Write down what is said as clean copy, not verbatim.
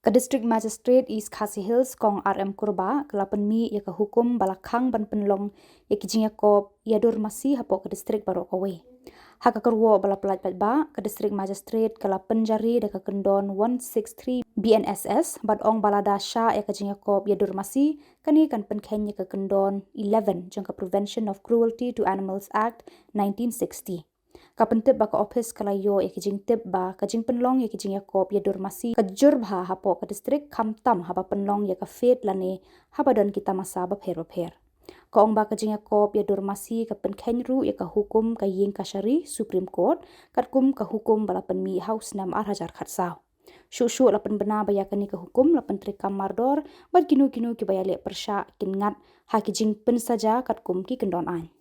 Ka District Magistrate East Khasi Hills kong RM Kurba kelapan mi ya ka hukum bala Khang ban penlong ya ki Jacob Yadur Masi hapok ka District Baroh Kawei. Haka kerwo bala pelat ba ka District Magistrate kelapan jari deka kendon 163 BNSS bad ong bala dasha ya ka Jacob Yadur Masi kani kan penkhen ya ka kendon 11 jang ka Prevention of Cruelty to Animals Act 1960. Kapentip ba ka office kalayo ya kijing tip ba kajing penlong ya kijing Yakob ya dur Masi kajur bha hapo ka distrik kamtam haba penlong ya ka fet lane haba don kita masa bapher. Ka ong ba kajing Yakob ya dur Masi ka penkhenru ya ka hukum ka ying kashari Supreme Court kat kum ka hukum bala penmi house nam arhajar khatsau. Syuk lapan bena baya kani ka hukum lapan trik kamar dor bad kinu ki baya le persya kin ngat ha kijing pen saja kat kum ki kendon an.